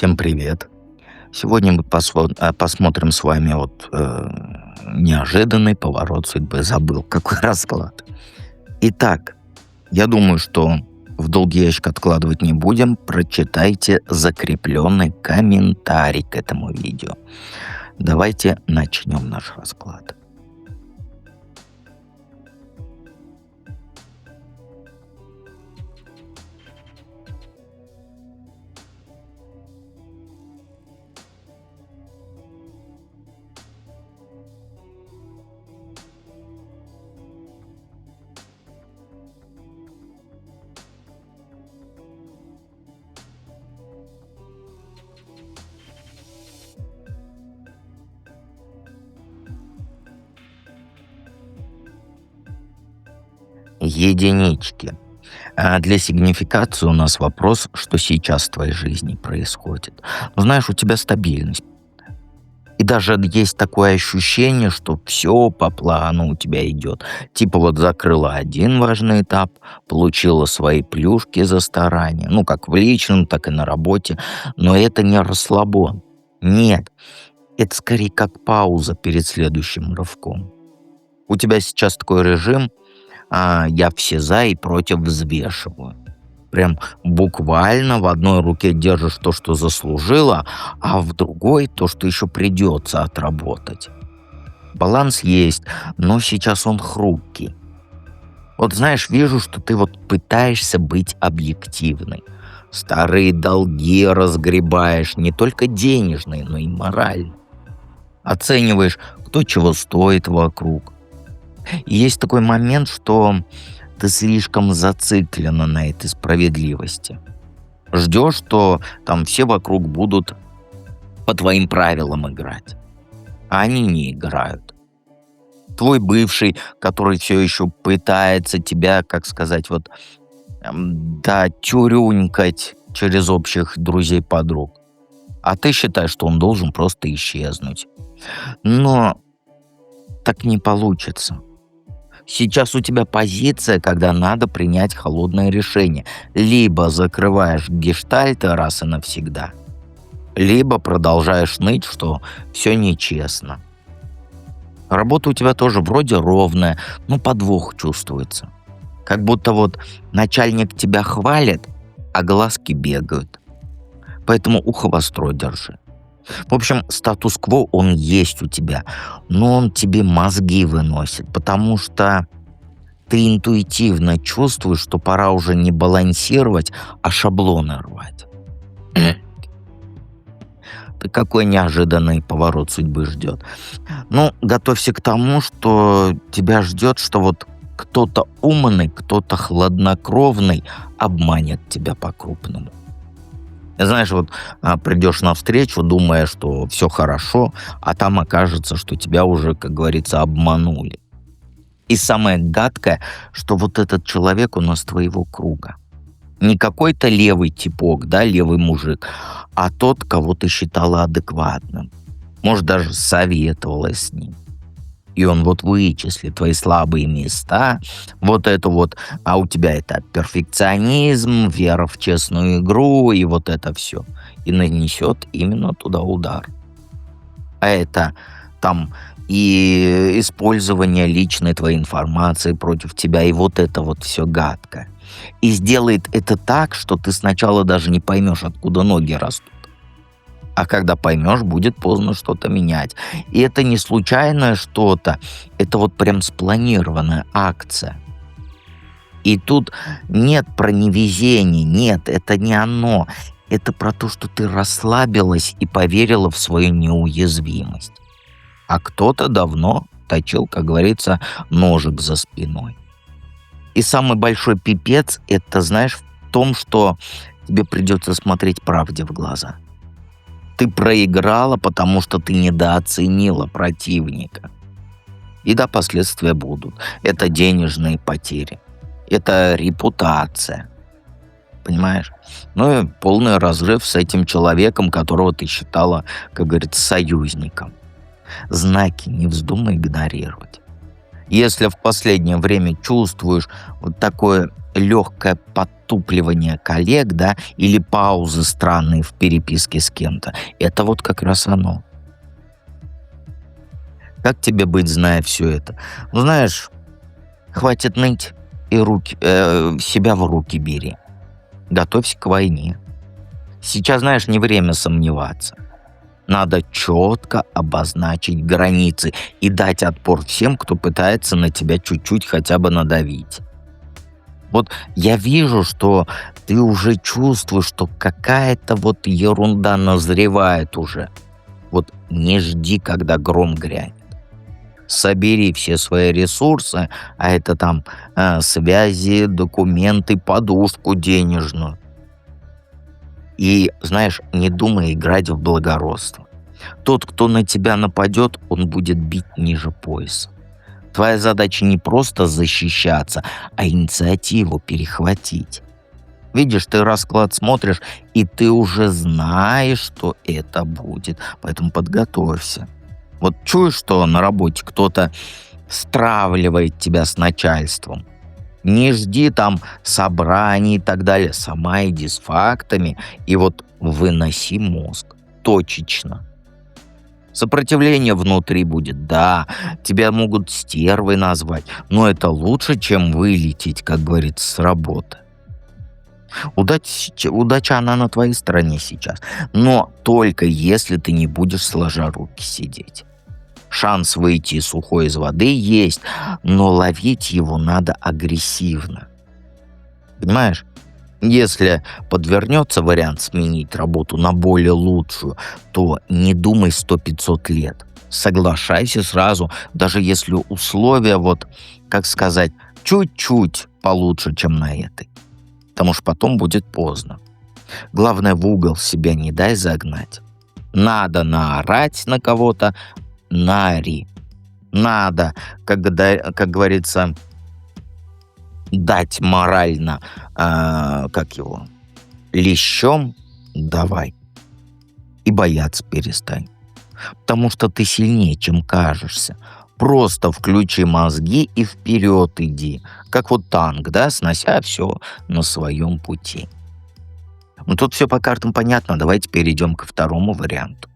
Всем привет! Сегодня мы посмотрим с вами неожиданный поворот судьбы. Забыл, какой расклад. Итак, я думаю, что в долгий ящик откладывать не будем. Прочитайте закрепленный комментарий к этому видео. Давайте начнем наш расклад. Единички. А для сигнификации у нас вопрос, что сейчас в твоей жизни происходит. Ну, знаешь, у тебя стабильность. И даже есть такое ощущение, что все по плану у тебя идет. Типа вот закрыла один важный этап, получила свои плюшки за старание. Ну, как в личном, так и на работе. Но это не расслабон. Нет. Это скорее как пауза перед следующим рывком. У тебя сейчас такой режим, я все за и против взвешиваю. Прям буквально в одной руке держишь то, что заслужила, а в другой то, что еще придется отработать. Баланс есть, но сейчас он хрупкий. Вот знаешь, вижу, что ты вот пытаешься быть объективной. Старые долги разгребаешь, не только денежные, но и морально. Оцениваешь, кто чего стоит вокруг. И есть такой момент, что ты слишком зациклена на этой справедливости. Ждешь, что там все вокруг будут по твоим правилам играть. А они не играют. Твой бывший, который все еще пытается тебя, как сказать, тюрюнькать через общих друзей-подруг. А ты считаешь, что он должен просто исчезнуть. Но так не получится. Сейчас у тебя позиция, когда надо принять холодное решение. Либо закрываешь гештальты раз и навсегда, либо продолжаешь ныть, что все нечестно. Работа у тебя тоже вроде ровная, но подвох чувствуется. Как будто начальник тебя хвалит, а глазки бегают. Поэтому ухо востро держи. В общем, статус-кво, он есть у тебя, но он тебе мозги выносит, потому что ты интуитивно чувствуешь, что пора уже не балансировать, а шаблоны рвать. Ты какой неожиданный поворот судьбы ждет. Ну, готовься к тому, что тебя ждет, что кто-то умный, кто-то хладнокровный обманет тебя по-крупному. Знаешь, придешь навстречу, думая, что все хорошо, а там окажется, что тебя уже, как говорится, обманули. И самое гадкое, что этот человек у нас твоего круга. Не какой-то левый типок, левый мужик, а тот, кого ты считала адекватным. Может, даже советовалась с ним. И он вычислит твои слабые места, а у тебя это перфекционизм, вера в честную игру и это все. И нанесет именно туда удар. А это там и использование личной твоей информации против тебя, и это все гадко. И сделает это так, что ты сначала даже не поймешь, откуда ноги растут. А когда поймешь, будет поздно что-то менять. И это не случайное что-то. Это прям спланированная акция. И тут нет про невезение. Нет, это не оно. Это про то, что ты расслабилась и поверила в свою неуязвимость. А кто-то давно точил, как говорится, ножик за спиной. И самый большой пипец, это, знаешь, в том, что тебе придется смотреть правде в глаза. Ты проиграла, потому что ты недооценила противника. И последствия будут. Это денежные потери. Это репутация. Понимаешь? Ну и полный разрыв с этим человеком, которого ты считала, как говорится, союзником. Знаки не вздумай игнорировать. Если в последнее время чувствуешь вот такое легкое подтупливание коллег, да, или паузы странные в переписке с кем-то, это вот как раз оно. Как тебе быть, зная все это? Ну, знаешь, хватит ныть и себя в руки бери. Готовься к войне. Сейчас, знаешь, не время сомневаться. Надо четко обозначить границы и дать отпор всем, кто пытается на тебя чуть-чуть хотя бы надавить. Вот я вижу, что ты уже чувствуешь, что какая-то вот ерунда назревает уже. Вот не жди, когда гром грянет. Собери все свои ресурсы, а это там связи, документы, подушку денежную. И, знаешь, не думай играть в благородство. Тот, кто на тебя нападет, он будет бить ниже пояса. Твоя задача не просто защищаться, а инициативу перехватить. Видишь, ты расклад смотришь, и ты уже знаешь, что это будет. Поэтому подготовься. Вот чуешь, что на работе кто-то стравливает тебя с начальством. Не жди там собраний и так далее. Сама иди с фактами и вот выноси мозг. Точечно. Сопротивление внутри будет, да. Тебя могут стервой назвать, но это лучше, чем вылететь, как говорится, с работы. Удача, она на твоей стороне сейчас. Но только если ты не будешь сложа руки сидеть. Шанс выйти сухой из воды есть, но ловить его надо агрессивно. Понимаешь? Если подвернется вариант сменить работу на более лучшую, то не думай 100-500 лет. Соглашайся сразу, даже если условия, вот, как сказать, чуть-чуть получше, чем на этой. Потому что потом будет поздно. Главное, в угол себя не дай загнать. Надо наорать на кого-то, наори. Надо, как говорится, дать морально, как его, лещом, давай. И бояться перестань. Потому что ты сильнее, чем кажешься. Просто включи мозги и вперед иди. Как вот танк, да, снося все на своем пути. Ну тут все по картам понятно. Давайте перейдем ко второму варианту.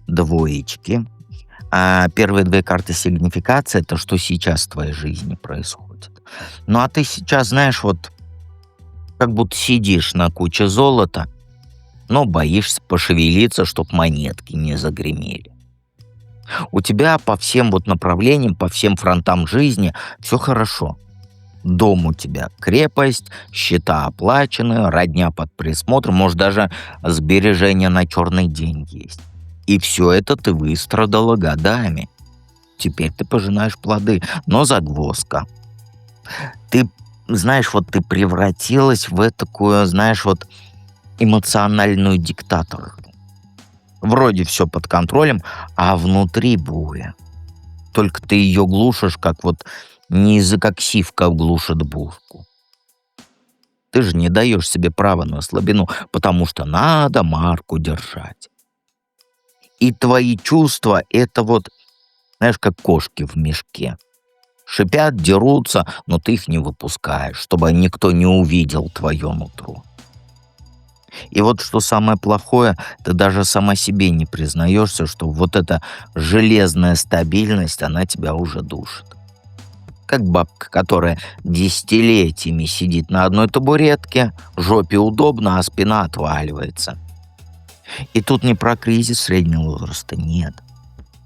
Двоечки. А первые две карты сигнификации — это что сейчас в твоей жизни происходит. Ну а ты сейчас, знаешь, вот как будто сидишь на куче золота, но боишься пошевелиться, чтоб монетки не загремели. У тебя по всем вот направлениям, по всем фронтам жизни все хорошо. Дом у тебя крепость, счета оплачены, родня под присмотром, может, даже сбережения на черный день есть. И все это ты выстрадала годами. Теперь ты пожинаешь плоды, но загвоздка. Ты, знаешь, вот ты превратилась в такую, знаешь, вот эмоциональную диктаторшу. Вроде все под контролем, а внутри буря. Только ты ее глушишь, как вот не как сивка глушит булку. Ты же не даешь себе права на слабину, потому что надо марку держать. И твои чувства — это вот, знаешь, как кошки в мешке. Шипят, дерутся, но ты их не выпускаешь, чтобы никто не увидел твое нутро. И вот что самое плохое, ты даже сама себе не признаешься, что вот эта железная стабильность, она тебя уже душит. Как бабка, которая десятилетиями сидит на одной табуретке, жопе удобно, а спина отваливается. И тут не про кризис среднего возраста, нет.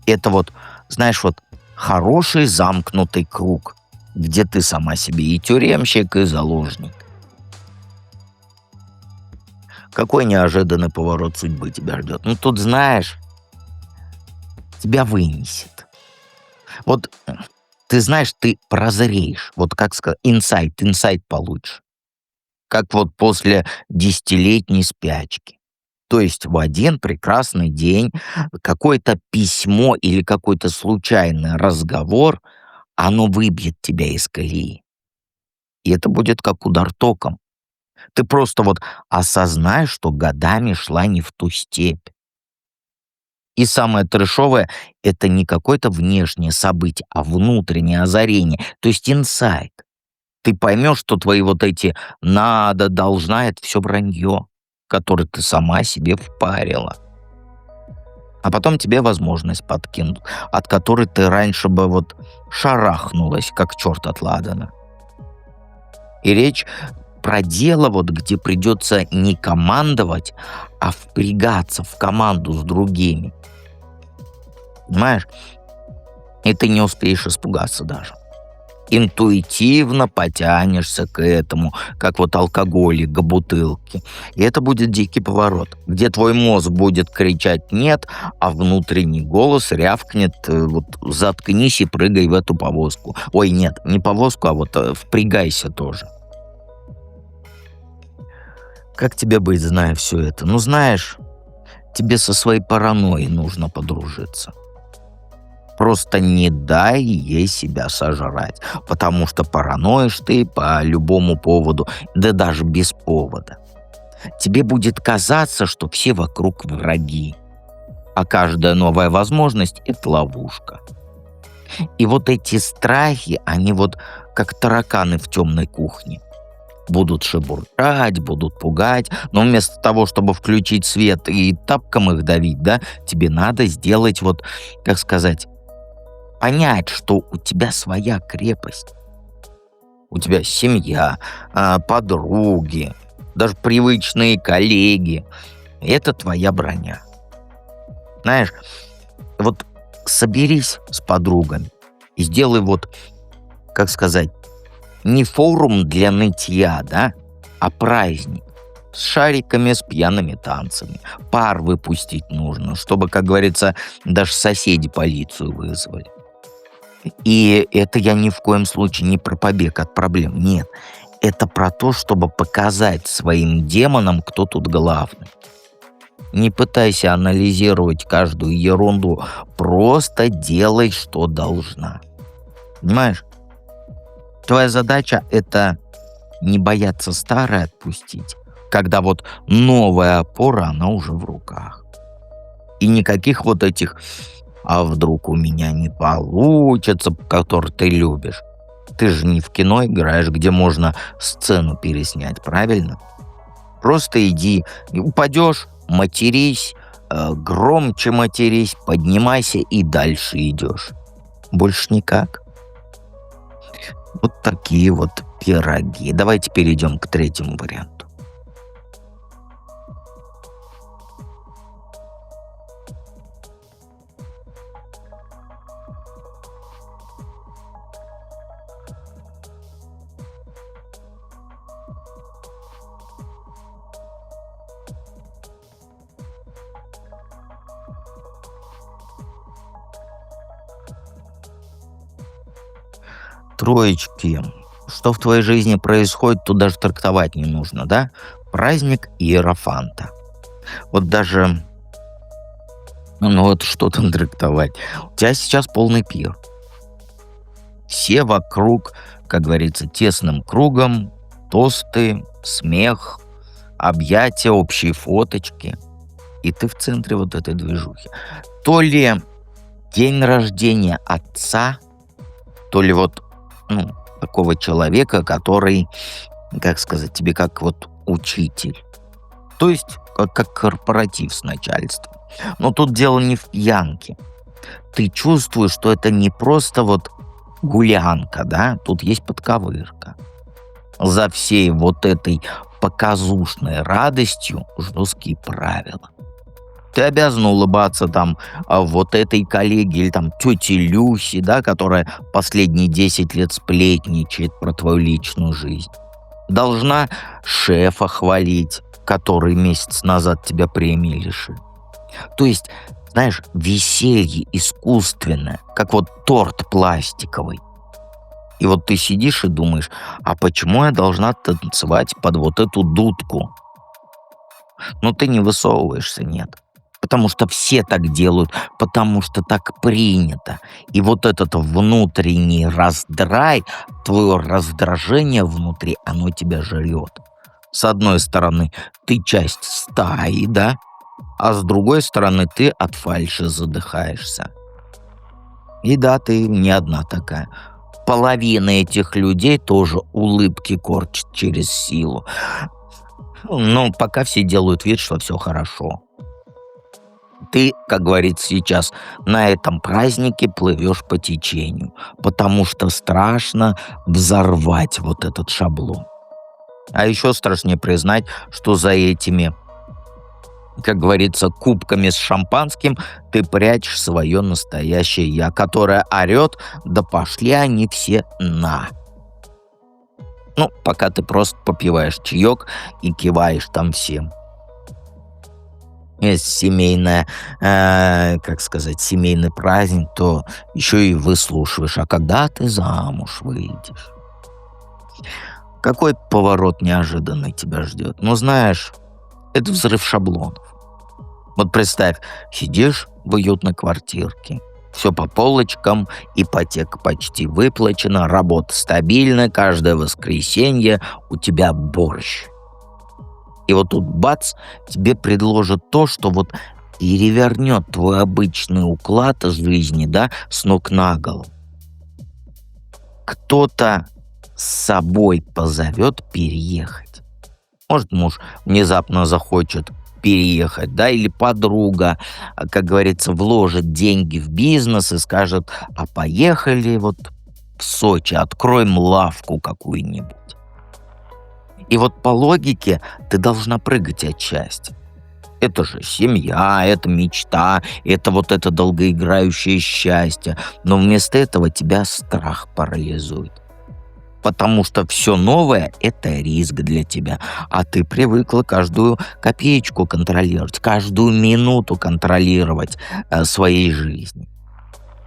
Это вот, знаешь, вот хороший замкнутый круг, где ты сама себе и тюремщик, и заложник. Какой неожиданный поворот судьбы тебя ждет? Ну, тут, знаешь, тебя вынесет. Вот ты знаешь, ты прозреешь. Вот как сказать, инсайт получишь. как вот после десятилетней спячки. То есть в один прекрасный день какое-то письмо или какой-то случайный разговор, оно выбьет тебя из колеи. И это будет как удар током. Ты просто вот осознаешь, что годами шла не в ту степь. И самое трэшовое — это не какое-то внешнее событие, а внутреннее озарение, то есть инсайт. Ты поймешь, что твои вот эти «надо», «должна» — это все вранье, которое ты сама себе впарила. А потом тебе возможность подкинут, от которой ты раньше бы вот шарахнулась, как черт от ладана. И речь про дело, вот где придется не командовать, а впрягаться в команду с другими. Понимаешь? И ты не успеешь испугаться даже. Интуитивно потянешься к этому, как вот алкоголик к бутылке. И это будет дикий поворот, где твой мозг будет кричать «нет», а внутренний голос рявкнет вот «заткнись и прыгай в эту повозку». Ой, нет, не повозку, а вот впрягайся тоже. Как тебе быть, зная все это? Ну, знаешь, тебе со своей паранойей нужно подружиться. Просто не дай ей себя сожрать, потому что параноишь ты по любому поводу, да даже без повода. Тебе будет казаться, что все вокруг враги, а каждая новая возможность — это ловушка. И вот эти страхи, они вот как тараканы в темной кухне. Будут шебуршать, будут пугать, но вместо того, чтобы включить свет и тапком их давить, да, тебе надо сделать вот, как сказать, понять, что у тебя своя крепость. У тебя семья, подруги, даже привычные коллеги. Это твоя броня. Знаешь, вот соберись с подругами и сделай вот, как сказать, не форум для нытья, да, а праздник. С шариками, с пьяными танцами. Пар выпустить нужно, чтобы, как говорится, даже соседи полицию вызвали. И это я ни в коем случае не про побег от проблем, нет. Это про то, чтобы показать своим демонам, кто тут главный. Не пытайся анализировать каждую ерунду, просто делай, что должна. Понимаешь? Твоя задача — это не бояться старое отпустить, когда вот новая опора, она уже в руках. И никаких вот этих «а вдруг у меня не получится», который ты любишь. Ты же не в кино играешь, где можно сцену переснять, правильно? Просто иди, упадешь, матерись, громче матерись, поднимайся и дальше идешь. Больше никак. Вот такие вот пироги. Давайте перейдем к третьему варианту. Троечки. Что в твоей жизни происходит, тут даже трактовать не нужно, да? Праздник Иерофанта. Вот даже, ну вот что там трактовать. У тебя сейчас полный пир. Все вокруг, как говорится, тесным кругом, тосты, смех, объятия, общие фоточки. И ты в центре вот этой движухи. То ли день рождения отца, то ли вот такого человека, который, как сказать, тебе как вот учитель. То есть как корпоратив с начальством. Но тут дело не в пьянке. Ты чувствуешь, что это не просто вот гулянка, да? Тут есть подковырка. За всей вот этой показушной радостью жесткие правила. Ты обязан улыбаться там вот этой коллеге или там тете Люси, да, которая последние 10 лет сплетничает про твою личную жизнь. Должна шефа хвалить, который месяц назад тебя премии лишил. То есть, знаешь, веселье искусственное, как вот торт пластиковый. И вот ты сидишь и думаешь, а почему я должна танцевать под вот эту дудку? Но ты не высовываешься, нет. Потому что все так делают, потому что так принято. И вот этот внутренний раздрай, твое раздражение внутри, оно тебя жрет. С одной стороны, ты часть стаи, да? А с другой стороны, ты от фальши задыхаешься. И да, ты не одна такая. Половина этих людей тоже улыбки корчит через силу. Ну, пока все делают вид, что все хорошо. Ты, как говорится сейчас, на этом празднике плывешь по течению, потому что страшно взорвать вот этот шаблон. А еще страшнее признать, что за этими, как говорится, кубками с шампанским ты прячешь свое настоящее «я», которое орет: «Да пошли они все на!». Ну, пока ты просто попиваешь чаек и киваешь там всем. Есть семейная, как сказать, семейный праздник, то еще и выслушиваешь, а когда ты замуж выйдешь? Какой поворот неожиданный тебя ждет? Ну, знаешь, это взрыв шаблонов. Вот представь, сидишь в уютной квартирке, все по полочкам, ипотека почти выплачена, работа стабильная, каждое воскресенье у тебя борщ. И вот тут бац, тебе предложат то, что вот перевернет твой обычный уклад жизни, да, с ног на голову. Кто-то с собой позовет переехать. Может, муж внезапно захочет переехать, да, или подруга, как говорится, вложит деньги в бизнес и скажет: а поехали вот в Сочи, откроем лавку какую-нибудь. И вот по логике ты должна прыгать от счастья. Это же семья, это мечта, это вот это долгоиграющее счастье. Но вместо этого тебя страх парализует. Потому что все новое — это риск для тебя. А ты привыкла каждую копеечку контролировать, каждую минуту контролировать своей жизни.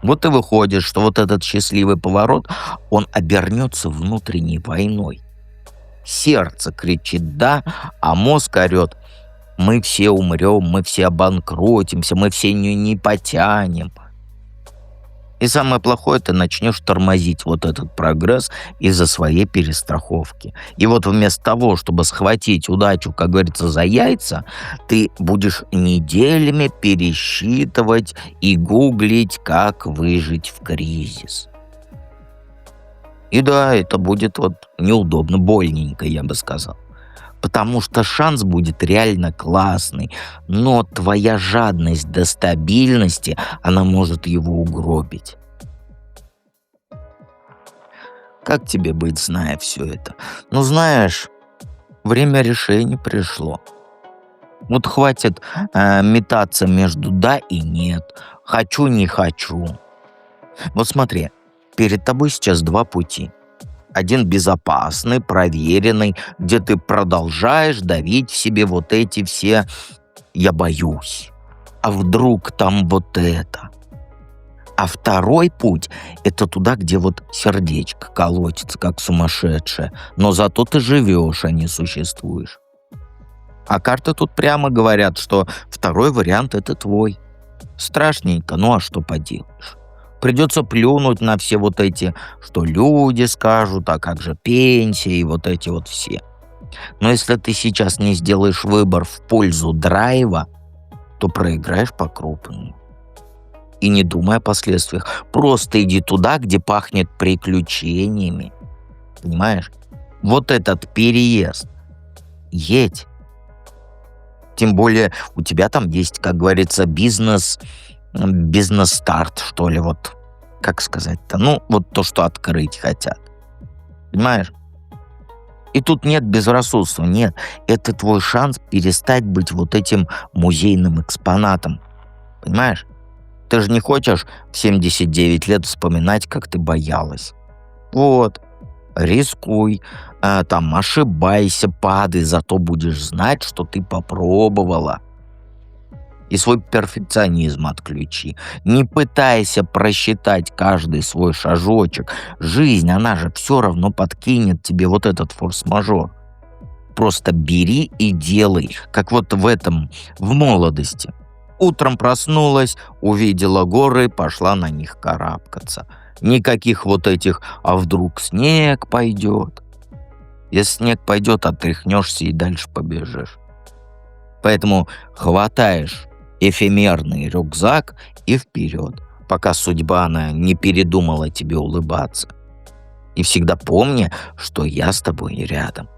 Вот и выходит, что вот этот счастливый поворот, он обернется внутренней войной. Сердце кричит «да», а мозг орет: мы все умрем, мы все обанкротимся, мы все не потянем. И самое плохое, ты начнешь тормозить вот этот прогресс из-за своей перестраховки. И вот вместо того, чтобы схватить удачу, как говорится, за яйца, ты будешь неделями пересчитывать и гуглить, как выжить в кризис. И да, это будет вот неудобно, больненько, я бы сказал. Потому что шанс будет реально классный, но твоя жадность до стабильности, она может его угробить. Как тебе быть, зная все это? Ну, знаешь, время решений пришло. Вот хватит метаться между «да» и «нет», «хочу», «не хочу». Вот смотри, перед тобой сейчас два пути. Один безопасный, проверенный, где ты продолжаешь давить в себе вот эти все «я боюсь», а вдруг там вот это. А второй путь — это туда, где вот сердечко колотится, как сумасшедшее, но зато ты живешь, а не существуешь. А карты тут прямо говорят, что второй вариант — это твой. Страшненько, ну а что поделаешь? Придется плюнуть на все вот эти, что люди скажут, а как же пенсия и вот эти вот все. Но если ты сейчас не сделаешь выбор в пользу драйва, то проиграешь по-крупному. И не думай о последствиях. Просто иди туда, где пахнет приключениями. Понимаешь? Вот этот переезд. Едь. Тем более у тебя там есть, как говорится, бизнес-старт, что ли, вот, как сказать-то, ну, вот то, что открыть хотят. Понимаешь? И тут нет безрассудства, нет. Это твой шанс перестать быть вот этим музейным экспонатом. Понимаешь? Ты же не хочешь в 79 лет вспоминать, как ты боялась. Вот. Рискуй, там, ошибайся, падай, зато будешь знать, что ты попробовала. И свой перфекционизм отключи. Не пытайся просчитать каждый свой шажочек. Жизнь, она же все равно подкинет тебе вот этот форс-мажор. Просто бери и делай, как вот в молодости. Утром проснулась, увидела горы, пошла на них карабкаться. Никаких вот этих «а вдруг снег пойдет?». Если снег пойдет, отряхнешься и дальше побежишь. Поэтому хватаешь эфемерный рюкзак и вперед, пока судьба она не передумала тебе улыбаться. И всегда помни, что я с тобой рядом.